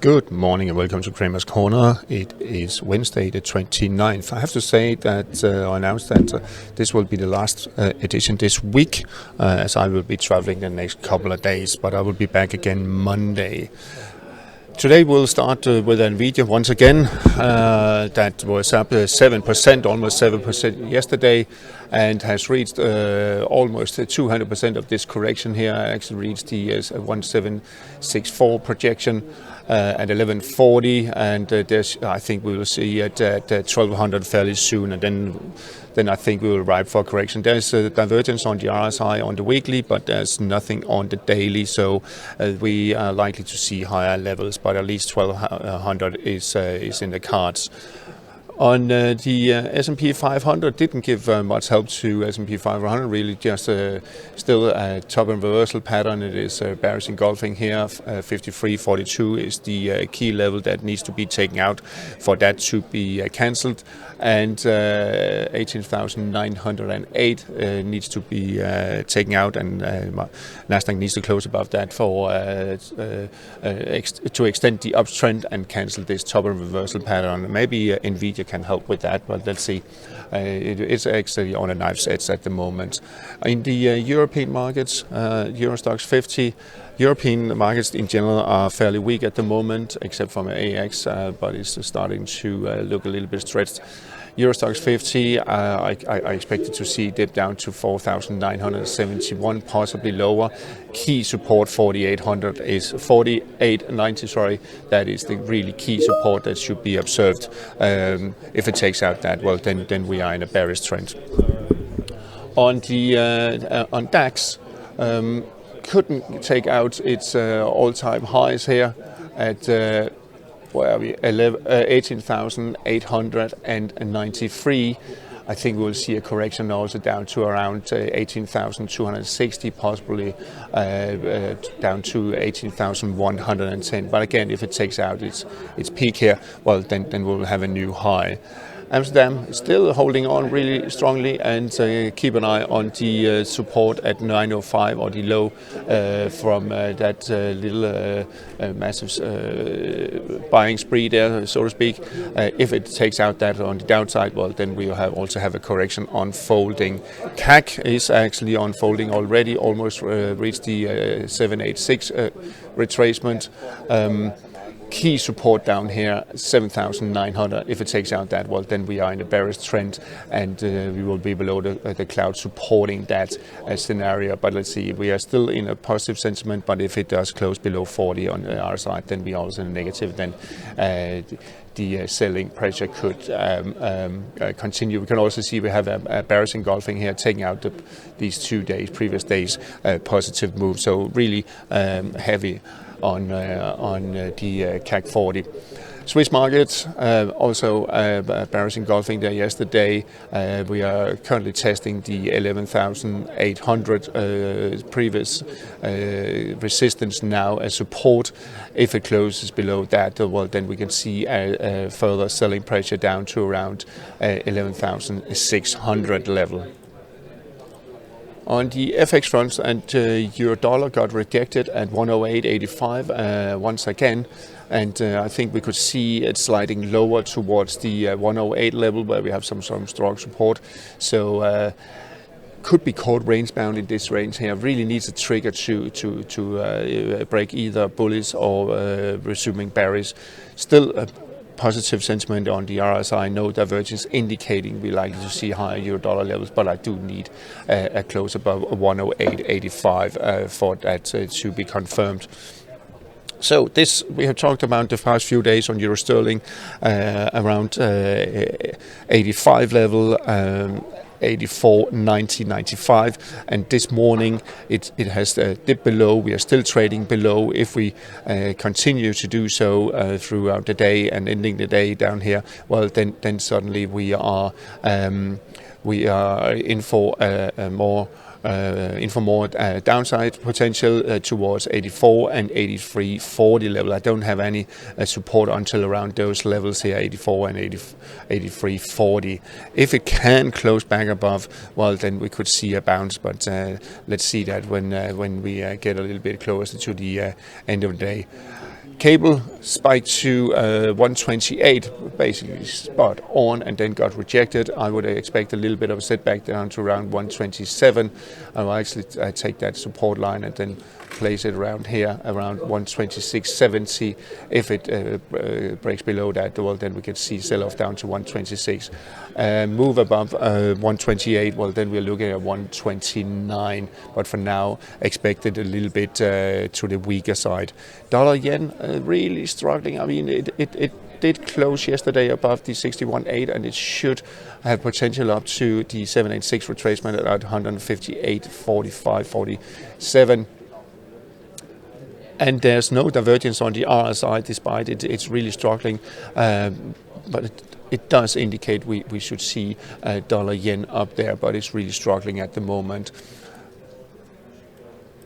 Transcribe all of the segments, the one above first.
Good morning and welcome to Kramer's Corner. It is Wednesday the 29th. I have to say that I announced that this will be the last edition this week, as I will be traveling the next couple of days, but I will be back again Monday. Today we'll start with Nvidia once again. That was up 7%, almost 7% yesterday, and has reached almost 200% of this correction here. I actually reached the 1764 projection at 1140, and I think we will see at 1200 fairly soon, and then I think we will arrive for a correction. There's a divergence on the RSI on the weekly, but there's nothing on the daily, so we are likely to see higher levels, but at least 1200 is in the cards. On the S&P 500 didn't give much help to S&P 500, really just still a top and reversal pattern. It is bearish engulfing here. 53.42 is the key level that needs to be taken out for that to be cancelled, and 18,908 needs to be taken out, and Nasdaq needs to close above that for to extend the uptrend and cancel this top and reversal pattern. Maybe Nvidia can help with that, but let's see. It's actually on a knife's edge at the moment. In the European markets, EUROSTOXX 50, European markets in general are fairly weak at the moment, except from AX, but it's starting to look a little bit stretched. EUROSTOXX 50, I expected to see dip down to 4,971, possibly lower. Key support 4,800 is 4,890. Sorry, that is the really key support that should be observed. If it takes out that, well, then we are in a bearish trend. On the on DAX, couldn't take out its all-time highs here at 18,893. I think we'll see a correction also down to around 18,260, possibly down to 18,110. But again, if it takes out its peak here, well, then we'll have a new high. Amsterdam is still holding on really strongly, and keep an eye on the support at 905, or the low from that little massive buying spree there, so to speak. If it takes out that on the downside, well, then we will also have a correction unfolding. CAC is actually unfolding already, almost reached the 786 retracement. Key support down here, 7,900. If it takes out that, well, then we are in a bearish trend, and we will be below the cloud supporting that scenario. But let's see, we are still in a positive sentiment, but if it does close below 40 on the R side, then we are also in a negative. Then the selling pressure could continue. We can also see we have a bearish engulfing here, taking out these 2 days, previous days, positive move. So really heavy on the CAC40. Swiss markets also bearish engulfing there yesterday. We are currently testing the 11,800 previous resistance now as support. If it closes below that, well, then we can see a further selling pressure down to around 11,600 level. On the FX front, and euro dollar got rejected at 108.85 once again, and I think we could see it sliding lower towards the 108 level, where we have some strong support. So could be caught range bound in this range here. Really needs a trigger to break either bullish or resuming bearish. Still positive sentiment on the RSI, no divergence indicating we're likely to see higher euro dollar levels, but I do need a close above 108.85 for that to be confirmed. So this we have talked about the past few days on euro sterling, around 85 level, 84.90.95, and this morning it has dipped below. We are still trading below. If we continue to do so throughout the day and ending the day down here, well, then suddenly we are in for more downside potential towards 84 and 83.40 level. I don't have any support until around those levels here, 84 and 83.40. If it can close back above, well, then we could see a bounce, but let's see that when we get a little bit closer to the end of the day. Cable spiked to 128, basically spot on, and then got rejected. I would expect a little bit of a setback down to around 127. I will actually take that support line and then place it around here, around 126.70. If it breaks below that, well, then we can see sell-off down to 126. Move above 128, well, then we're looking at 129. But for now, expected a little bit to the weaker side. Dollar yen really struggling. I mean, it did close yesterday above the 61.8, and it should have potential up to the 786 retracement at 158.45, 47. And there's no divergence on the RSI, despite it's really struggling. But it does indicate we should see dollar yen up there, but it's really struggling at the moment.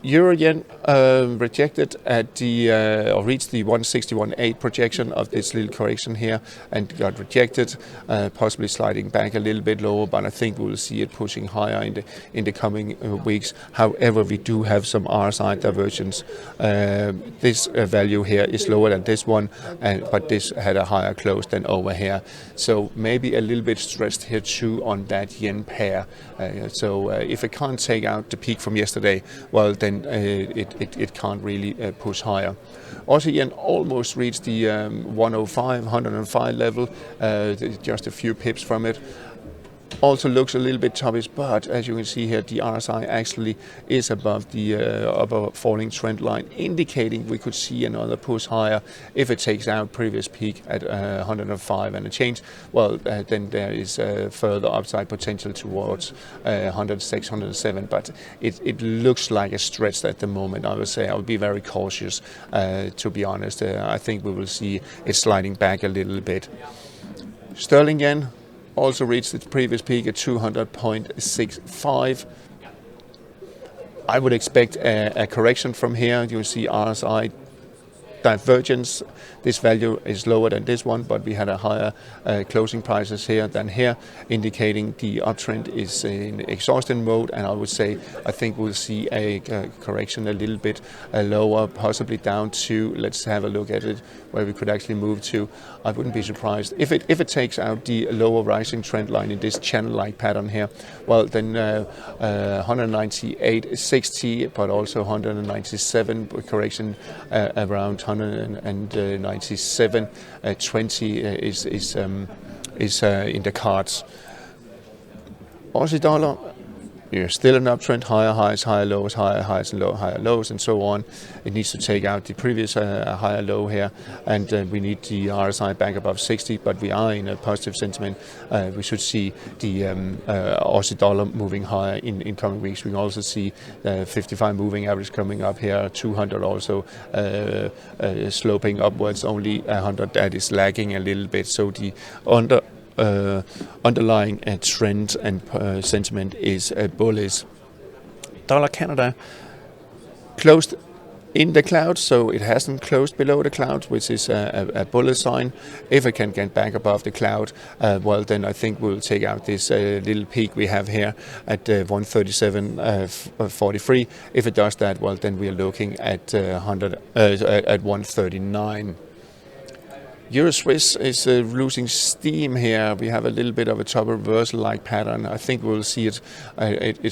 Euro yen rejected at the or reached the 161.8 projection of this little correction here and got rejected, possibly sliding back a little bit lower, but I think we'll see it pushing higher in the coming weeks. However, we do have some RSI divergence. This value here is lower than this one, but this had a higher close than over here. So maybe a little bit stressed here too on that yen pair. So if it can't take out the peak from yesterday, well then it can't really push higher. Aussie yen almost reached the 105 level, just a few pips from it. Also looks a little bit topish, but as you can see here, the RSI actually is above the above falling trend line, indicating we could see another push higher if it takes out previous peak at 105 and a change. Well, then there is further upside potential towards 106, 107, but it looks like a stretch at the moment. I would say I would be very cautious, to be honest. I think we will see it sliding back a little bit. Sterling yen also reached its previous peak at 200.65. I would expect a correction from here. You see RSI divergence. This value is lower than this one, but we had a higher closing prices here than here, indicating the uptrend is in exhaustion mode. And I would say I think we'll see a correction a little bit lower, possibly down to, let's have a look at it, where we could actually move to. I wouldn't be surprised if it takes out the lower rising trend line in this channel-like pattern here. Well, then 198.60, but also 197 correction around 197.20 is in the cards. Aussie dollar, you're still an uptrend, higher highs, higher lows, higher highs and higher lows, and so on. It needs to take out the previous higher low here, and we need the RSI back above 60, but we are in a positive sentiment. We should see the Aussie dollar moving higher in coming weeks. We can also see the 55 moving average coming up here, 200 also sloping upwards, only 100 that is lagging a little bit. So the underlying trend and sentiment is bullish. Dollar Canada closed in the clouds, so it hasn't closed below the clouds, which is a bullish sign. If it can get back above the cloud, well, then I think we'll take out this little peak we have here at 137.43. If it does that, well, then we are looking at at 139. EURUSD is losing steam here. We have a little bit of a top reversal-like pattern. I think we'll see it's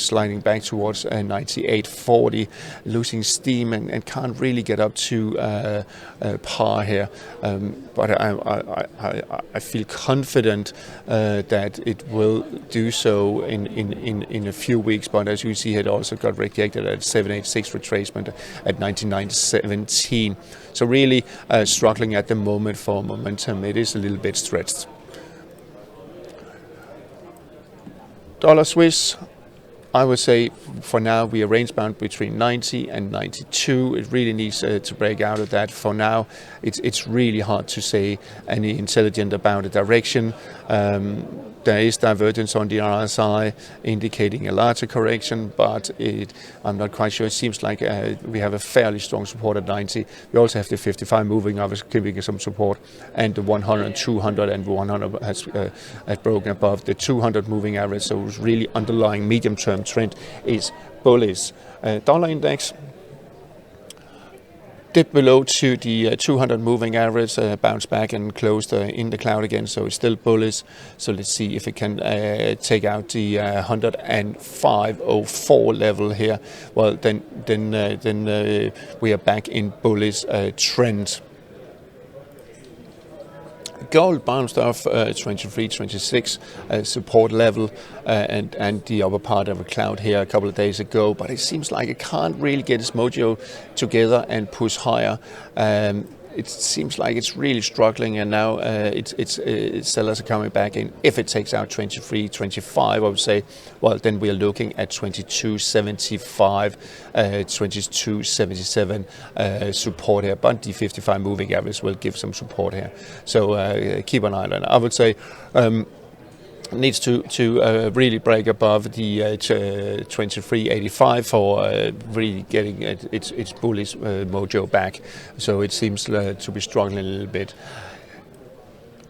sliding back towards 98.40, losing steam and can't really get up to par here. But I feel confident that it will do so in a few weeks. But as you see, it also got rejected at 786 retracement at 99.17. So really struggling at the moment for momentum. It is a little bit stretched. Dollar Swiss, I would say for now we are range bound between 90 and 92. It really needs to break out of that. For now, it's really hard to say any intelligent about the direction. There is divergence on the RSI, indicating a larger correction, but I'm not quite sure. It seems like we have a fairly strong support at 90. We also have the 55 moving average giving some support, and the 100, 200, and 100 has broken above the 200 moving average. So it's really underlying medium-term trend is bullish. Dollar index Dip below to the 200 moving average, bounced back and closed in the cloud again, so it's still bullish. So let's see if it can take out the 105.04 level here. Well, then we are back in bullish trend. Gold bounced off 23-26 support level and the upper part of a cloud here a couple of days ago, but it seems like it can't really get its mojo together and push higher. It seems like it's really struggling, and now its sellers are coming back in. If it takes out 23-25, I would say, well, then we are looking at 22.75, 22.77 support here. But the 55 moving average will give some support here. So keep an eye on it. I would say needs to really break above the 23.85 for really getting its bullish mojo back. So it seems to be struggling a little bit.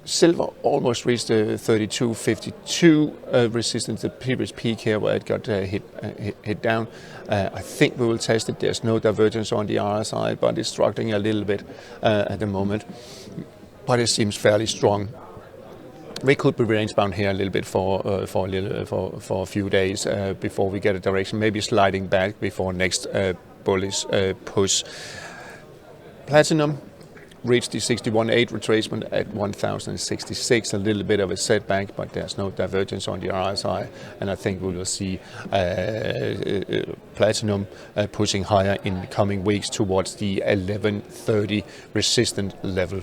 Silver almost reached the 32.52 resistance, the previous peak here where it got hit down. I think we will test it. There's no divergence on the RSI, but it's struggling a little bit at the moment. But it seems fairly strong. We could be range bound here a little bit for a few days before we get a direction, maybe sliding back before next bullish push. Platinum reached the 61.8 retracement at 1,066, a little bit of a setback, but there's no divergence on the RSI, and I think we will see platinum pushing higher in the coming weeks towards the 1130 resistant level.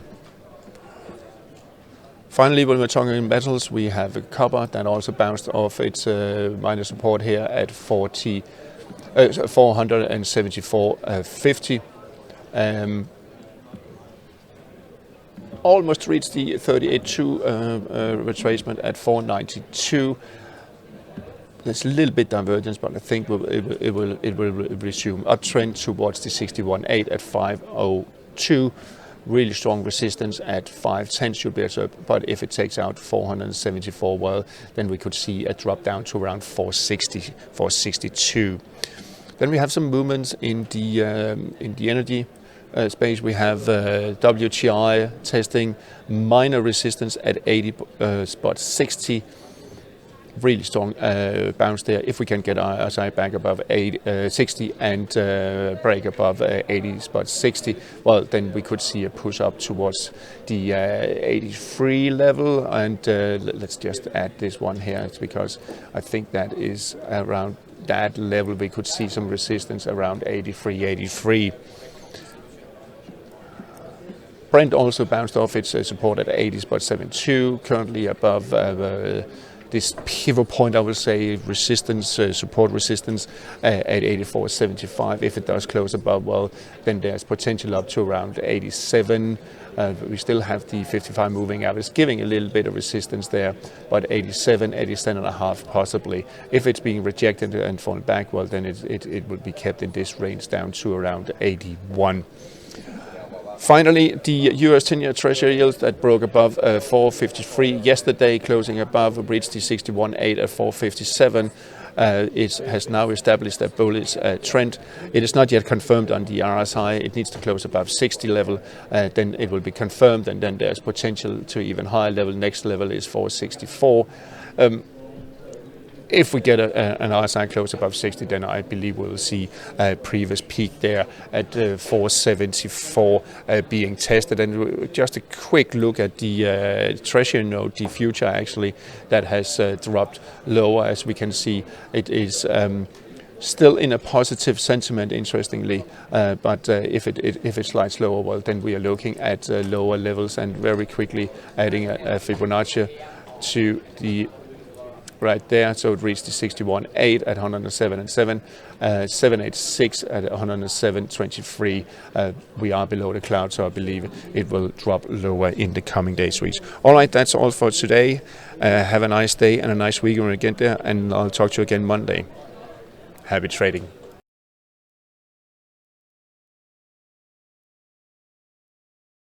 Finally, when we're talking metals, we have copper that also bounced off its minor support here at 474.50. Almost reached the 38.2 retracement at 492. There's a little bit divergence, but I think it will resume uptrend towards the 61.8 at 502. Really strong resistance at 510 should be better, but if it takes out 474, well, then we could see a drop down to around 460, 462. Then we have some movements in the energy space. We have WTI testing minor resistance at 80.60. Really strong bounce there. If we can get our side back above 60 and break above 80.60, well, then we could see a push up towards the 83 level. And let's just add this one here, because I think that is around that level. We could see some resistance around 83. Brent also bounced off its support at 80.72, currently above this pivot point, I would say, resistance, support resistance at 84.75. If it does close above, well, then there's potential up to around 87. We still have the 55 moving average giving a little bit of resistance there, but 87, 87.5 possibly. If it's being rejected and fallen back, well, then it will be kept in this range down to around 81. Finally, the US 10-year Treasury yield that broke above 4.53 yesterday, closing above, reached the 61.8 at 4.57. It has now established a bullish trend. It is not yet confirmed on the RSI. It needs to close above 60 level. Then it will be confirmed, and then there's potential to even higher level. Next level is 4.64. If we get an RSI close above 60, then I believe we'll see a previous peak there at 474 being tested. And just a quick look at the Treasury note, the future actually, that has dropped lower. As we can see, it is still in a positive sentiment, interestingly, but if it slides lower, well, then we are looking at lower levels, and very quickly adding a Fibonacci to the right there, so it reached the 61.8 at 107.7, 786 at 107.23. We are below the cloud, so I believe it will drop lower in the coming days, weeks. All right, that's all for today. Have a nice day and a nice weekend when we get there, and I'll talk to you again Monday. Happy trading.